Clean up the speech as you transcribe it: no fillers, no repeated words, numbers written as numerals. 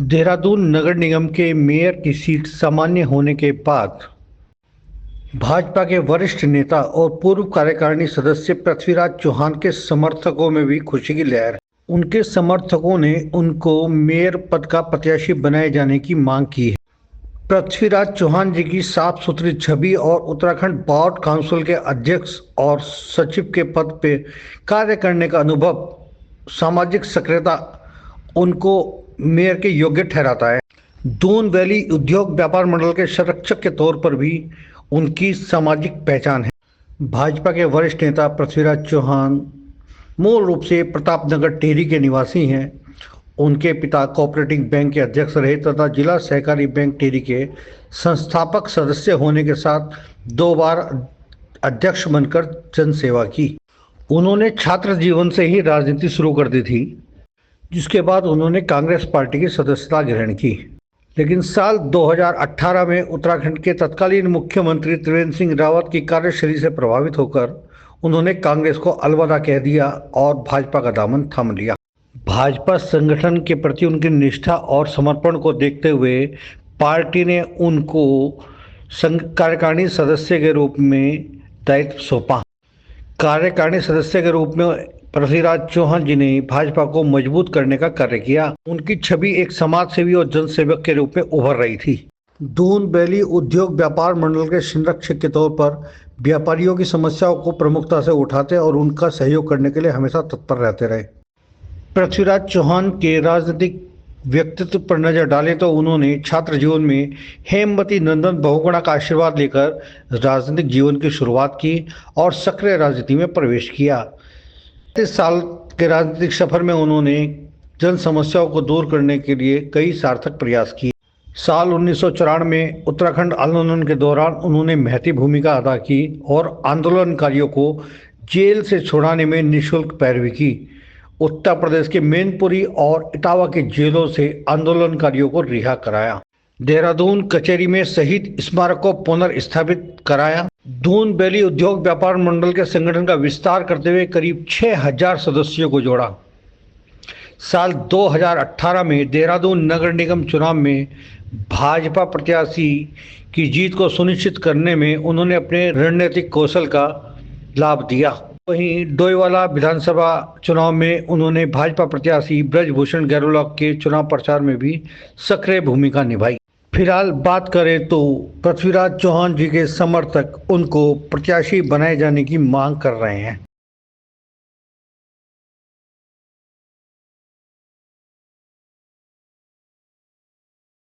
देहरादून नगर निगम के मेयर की सीट सामान्य होने के बाद भाजपा के वरिष्ठ नेता और पूर्व कार्यकारिणी सदस्य पृथ्वीराज चौहान के समर्थकों में भी खुशी की लहर है। उनके समर्थकों ने उनको मेयर पद का प्रत्याशी बनाए जाने की मांग की है। पृथ्वीराज चौहान जी की साफ सुथरी छवि और उत्तराखंड बोर्ड काउंसिल के अध्यक्ष और सचिव के पद पे कार्य करने का अनुभव, सामाजिक सक्रियता उनको मेयर के योग्य ठहराता है। दून वैली उद्योग व्यापार मंडल के संरक्षक के तौर पर भी उनकी सामाजिक पहचान है। भाजपा के वरिष्ठ नेता पृथ्वीराज चौहान मूल रूप से प्रतापनगर टिहरी के निवासी हैं। उनके पिता कोऑपरेटिव बैंक के अध्यक्ष रहे तथा जिला सहकारी बैंक टिहरी के संस्थापक सदस्य होने के साथ 2 बार अध्यक्ष बनकर जनसेवा की। उन्होंने छात्र जीवन से ही राजनीति शुरू कर दी थी, जिसके बाद उन्होंने कांग्रेस पार्टी की सदस्यता ग्रहण की। लेकिन साल 2018 में उत्तराखंड के तत्कालीन मुख्यमंत्री त्रिवेंद्र सिंह रावत की कार्यशैली से प्रभावित होकर उन्होंने कांग्रेस को अलविदा कह दिया और भाजपा का दामन थाम लिया। भाजपा संगठन के प्रति उनकी निष्ठा और समर्पण को देखते हुए पार्टी ने उनको कार्यकारिणी सदस्य के रूप में दायित्व सौंपा। कार्यकारिणी सदस्य के रूप में पृथ्वीराज चौहान जी ने भाजपा को मजबूत करने का कार्य किया। उनकी छवि एक समाज सेवी और जनसेवक के रूप में उभर रही थी। दून वैली उद्योग व्यापार मंडल के संरक्षक के तौर पर व्यापारियों की समस्याओं को प्रमुखता से उठाते और उनका सहयोग करने के लिए हमेशा तत्पर रहते रहे। पृथ्वीराज चौहान के राजनीतिक व्यक्तित्व पर नजर डालें तो उन्होंने छात्र जीवन में हेमवती नंदन बहुगुणा का आशीर्वाद लेकर राजनीतिक जीवन की शुरुआत की और सक्रिय राजनीति में प्रवेश किया। 30 साल के राजनीतिक सफर में उन्होंने जन समस्याओं को दूर करने के लिए कई सार्थक प्रयास किए। साल 1994 में उत्तराखंड आंदोलन के दौरान उन्होंने महती भूमिका अदा की और आंदोलनकारियों को जेल से छुड़ाने में निःशुल्क पैरवी की। उत्तर प्रदेश के मैनपुरी और इटावा के जेलों से आंदोलनकारियों को रिहा कराया। देहरादून कचहरी में शहीद स्मारक को पुनर्स्थापित कराया। दून वैली उद्योग व्यापार मंडल के संगठन का विस्तार करते हुए करीब 6000 सदस्यों को जोड़ा। साल 2018 में देहरादून नगर निगम चुनाव में भाजपा प्रत्याशी की जीत को सुनिश्चित करने में उन्होंने अपने रणनीतिक कौशल का लाभ दिया। वहीं डोईवाला विधानसभा चुनाव में उन्होंने भाजपा प्रत्याशी ब्रजभूषण गैरोला के चुनाव प्रचार में भी सक्रिय भूमिका निभाई। फिलहाल बात करें तो पृथ्वीराज चौहान जी के समर्थक उनको प्रत्याशी बनाए जाने की मांग कर रहे हैं।